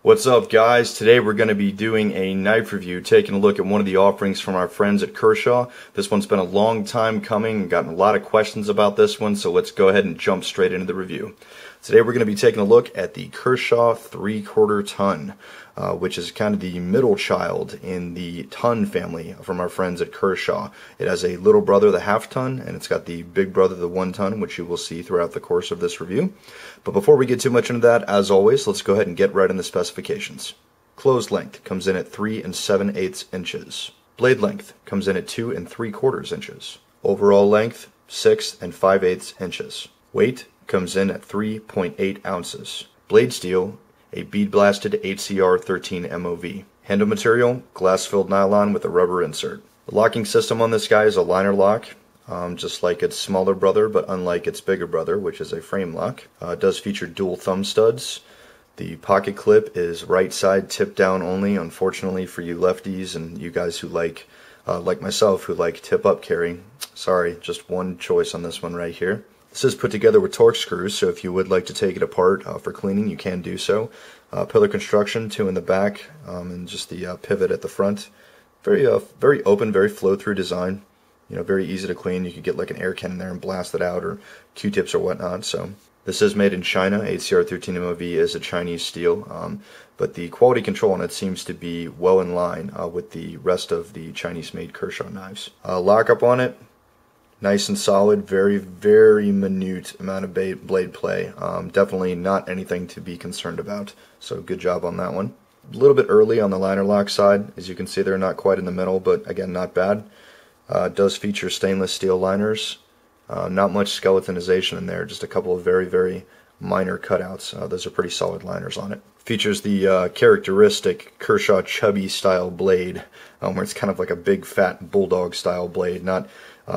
What's up, guys? Today we're going to be doing a knife review, taking a look at one of the offerings from our friends at Kershaw. This one's been a long time coming, gotten a lot of questions about this one, so let's go ahead and jump straight into the review. Today we're going to be taking a look at the Kershaw 3/4 ton, which is kind of the middle child in the ton family from our friends at Kershaw. It has a little brother, the 1/2 ton, and it's got the big brother, the 1 ton, which you will see throughout the course of this review. But before we get too much into that, as always, let's go ahead and get right into the specifications. Closed length comes in at 3 7/8 inches. Blade length comes in at 2 3/4 inches. Overall length, 6 5/8 inches. Weight comes in at 3.8 ounces. Blade steel, a bead blasted HCR 13 MOV. Handle material, glass filled nylon with a rubber insert. The locking system on this guy is a liner lock. Just like its smaller brother, but unlike its bigger brother, which is a frame lock. It does feature dual thumb studs. The pocket clip is right side tip down only, unfortunately for you lefties and you guys who like myself, who like tip up carry. Sorry, just one choice on this one right here. This is put together with Torx screws, so if you would like to take it apart for cleaning, you can do so. Pillar construction, 2 in the back, and just the pivot at the front. Very open, very flow-through design. You know, very easy to clean. You could get like an air can in there and blast it out, or Q-tips or whatnot. So this is made in China. HCR 13 MOV is a Chinese steel, but the quality control on it seems to be well in line with the rest of the Chinese-made Kershaw knives. Lockup on it, nice and solid. Very minute amount of blade play. Definitely not anything to be concerned about. So good job on that one. A little bit early on the liner lock side. As you can see, they're not quite in the middle, but again, not bad. It does feature stainless steel liners. Not much skeletonization in there, just a couple of very minor cutouts. Those are pretty solid liners on it. Features the characteristic Kershaw chubby style blade, where it's kind of like a big fat bulldog style blade, not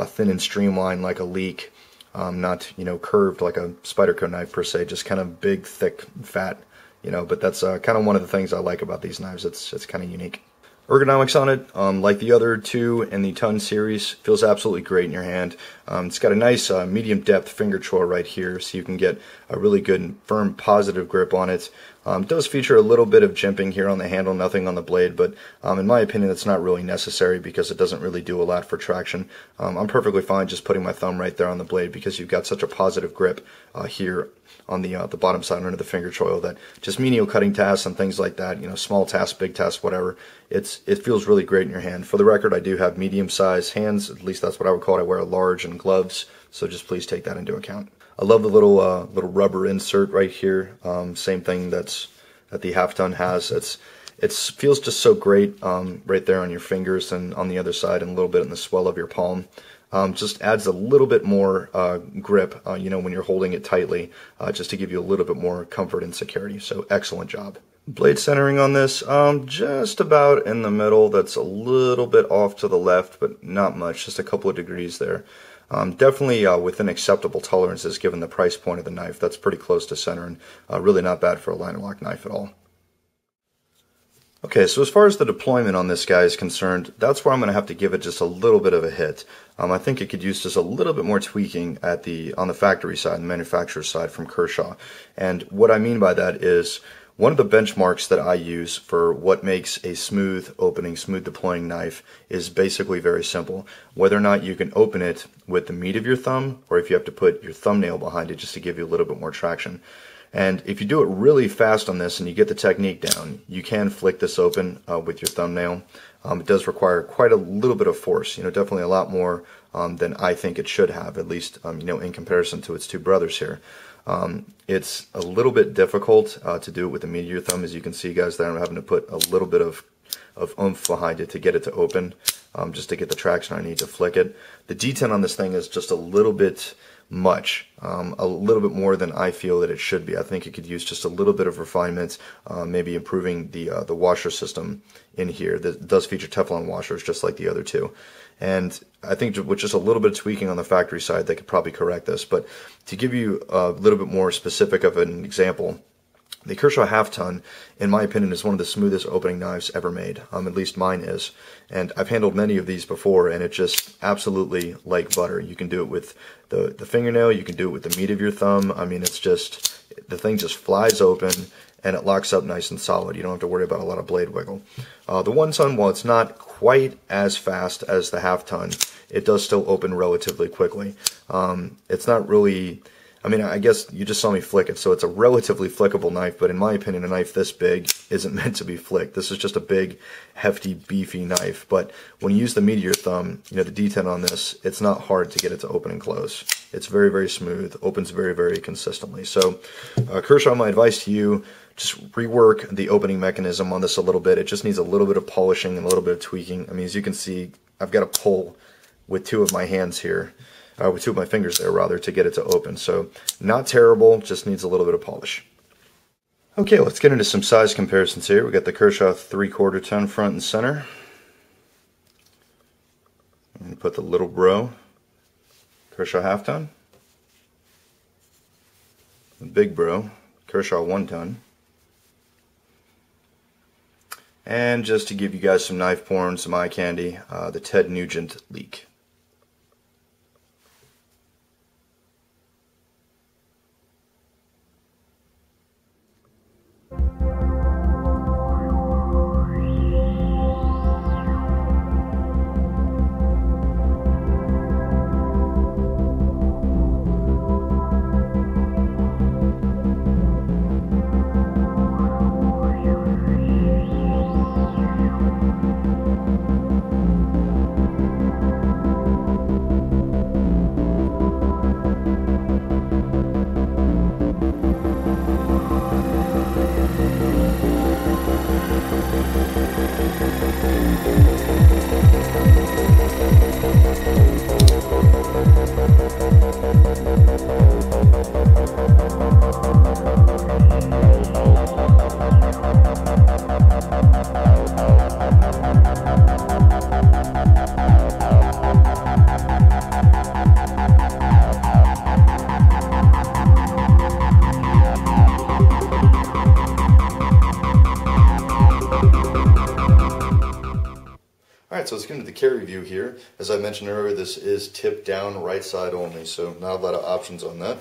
thin and streamlined like a leek, not curved like a Spyderco knife per se, just kind of big, thick, fat. But that's kind of one of the things I like about these knives. It's kind of unique. Ergonomics on it, like the other two in the ton series, feels absolutely great in your hand. It's got a nice medium depth finger choil right here, so you can get a really good and firm positive grip on it. It does feature a little bit of jimping here on the handle, nothing on the blade, but in my opinion that's not really necessary because it doesn't really do a lot for traction. I'm perfectly fine just putting my thumb right there on the blade because you've got such a positive grip here on the bottom side under the finger choil that just menial cutting tasks and things like that, small tasks, big tasks, whatever, it feels really great in your hand. For the record, I do have medium-sized hands, at least that's what I would call it. I wear a large and gloves, so just please take that into account. I love the little rubber insert right here. Same thing that the 1/2 ton has. It feels just so great right there on your fingers and on the other side, and a little bit in the swell of your palm. Just adds a little bit more grip, when you're holding it tightly, just to give you a little bit more comfort and security. So excellent job. Blade centering on this, just about in the middle. That's a little bit off to the left, but not much, just a couple of degrees there. Definitely within acceptable tolerances given the price point of the knife. That's pretty close to center and really not bad for a liner lock knife at all. Okay, so as far as the deployment on this guy is concerned, that's where I'm going to have to give it just a little bit of a hit. I think it could use just a little bit more tweaking on the factory side, the manufacturer's side from Kershaw. And what I mean by that is one of the benchmarks that I use for what makes a smooth opening, smooth deploying knife is basically very simple. Whether or not you can open it with the meat of your thumb or if you have to put your thumbnail behind it just to give you a little bit more traction. And if you do it really fast on this and you get the technique down, you can flick this open with your thumbnail. It does require quite a little bit of force, definitely a lot more than I think it should have, at least, in comparison to its two brothers here. It's a little bit difficult to do it with the meat of your thumb, as you can see, guys, there I'm having to put a little bit of oomph behind it to get it to open, just to get the traction I need to flick it. The detent on this thing is just a little bit much, a little bit more than I feel that it should be. I think it could use just a little bit of refinement, maybe improving the washer system in here. That does feature Teflon washers just like the other two. And I think with just a little bit of tweaking on the factory side, they could probably correct this. But to give you a little bit more specific of an example, the Kershaw 1/2 ton, in my opinion, is one of the smoothest opening knives ever made. At least mine is. And I've handled many of these before, and it's just absolutely like butter. You can do it with the fingernail, you can do it with the meat of your thumb. I mean, it's just, the thing just flies open, and it locks up nice and solid. You don't have to worry about a lot of blade wiggle. The 1 ton, while it's not quite as fast as the half ton, it does still open relatively quickly. It's not really, I mean, I guess you just saw me flick it, so it's a relatively flickable knife, but in my opinion, a knife this big isn't meant to be flicked. This is just a big, hefty, beefy knife, but when you use the meat of your thumb, you know, the detent on this, it's not hard to get it to open and close. It's very, very smooth, opens very, very consistently. So, Kershaw, my advice to you, just rework the opening mechanism on this a little bit. It just needs a little bit of polishing and a little bit of tweaking. I mean, as you can see, I've got to pull with 2 of my hands here, with 2 of my fingers there rather, to get it to open. So not terrible, just needs a little bit of polish. Okay, let's get into some size comparisons here. We got the Kershaw 3/4 ton front and center. I'm going to put the little bro Kershaw half ton. The big bro Kershaw 1 ton. And just to give you guys some knife porn, some eye candy, the Ted Nugent leak. Alright, so let's get into the carry view here. As I mentioned earlier, this is tip down, right side only, so not a lot of options on that.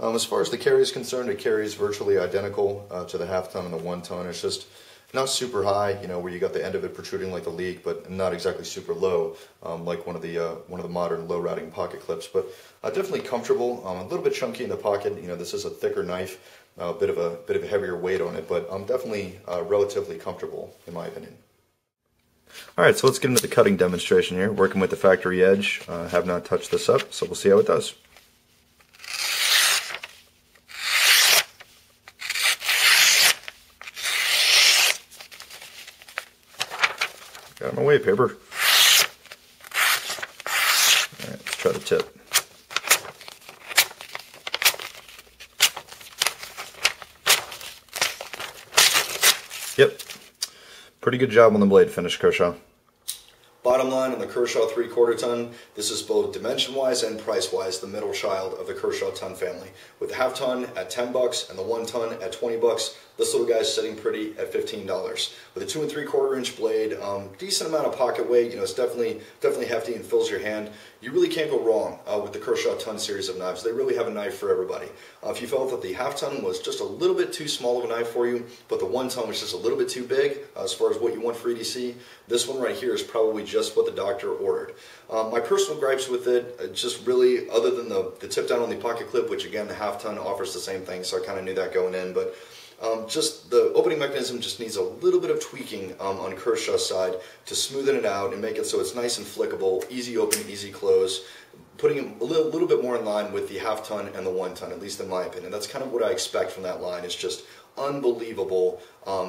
As far as the carry is concerned, it carries virtually identical to the half ton and the 1 ton. It's just not super high, you know, where you got the end of it protruding like the leak, but not exactly super low, like one of the modern low routing pocket clips. But definitely comfortable, a little bit chunky in the pocket. You know, this is a thicker knife, a bit of a heavier weight on it, but definitely relatively comfortable in my opinion. Alright, so let's get into the cutting demonstration here. Working with the factory edge. Have not touched this up, so we'll see how it does. Get out of my way, paper. Alright, let's try the tip. Yep. Pretty good job on the blade finish, Kershaw. Bottom line on the Kershaw 3/4 ton, this is both dimension-wise and price-wise the middle child of the Kershaw ton family. With the half ton at $10 and the 1 ton at $20, this little guy's sitting pretty at $15. With a 2 3/4 inch blade, decent amount of pocket weight, you know, it's definitely hefty and fills your hand. You really can't go wrong with the Kershaw ton series of knives. They really have a knife for everybody. If you felt that the half ton was just a little bit too small of a knife for you, but the 1 ton was just a little bit too big as far as what you want for EDC, this one right here is probably just what the doctor ordered. My personal gripes with it, just really, other than the tip down on the pocket clip, which again the half ton offers the same thing, so I kind of knew that going in, but just the opening mechanism just needs a little bit of tweaking on Kershaw's side to smoothen it out and make it so it's nice and flickable, easy open, easy close, putting it a little bit more in line with the half ton and the 1 ton, at least in my opinion. That's kind of what I expect from that line. It's just unbelievable,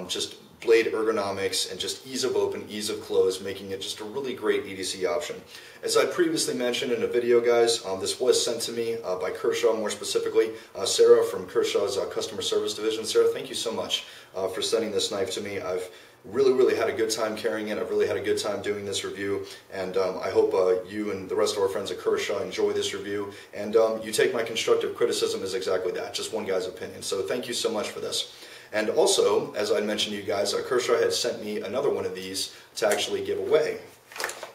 just blade ergonomics and just ease of open, ease of close, making it just a really great EDC option. As I previously mentioned in a video, guys, this was sent to me by Kershaw, more specifically, Sarah from Kershaw's customer service division. Sarah, thank you so much for sending this knife to me. I've really had a good time carrying it. I've really had a good time doing this review, and I hope you and the rest of our friends at Kershaw enjoy this review, and you take my constructive criticism as exactly that, just one guy's opinion. So thank you so much for this. And also, as I mentioned to you guys, Kershaw had sent me another one of these to actually give away.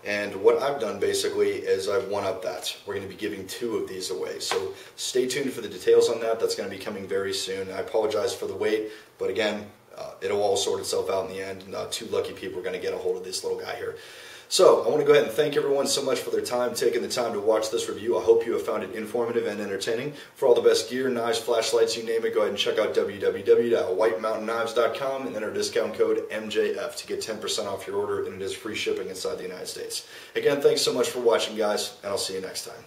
And what I've done basically is I've one-upped that. We're going to be giving 2 of these away. So stay tuned for the details on that. That's going to be coming very soon. I apologize for the wait, but again, it'll all sort itself out in the end. And 2 lucky people are going to get a hold of this little guy here. So I want to go ahead and thank everyone so much for their time, taking the time to watch this review. I hope you have found it informative and entertaining. For all the best gear, knives, flashlights, you name it, go ahead and check out www.whitemountainKnives.com and enter discount code MJF to get 10% off your order, and it is free shipping inside the United States. Again, thanks so much for watching, guys, and I'll see you next time.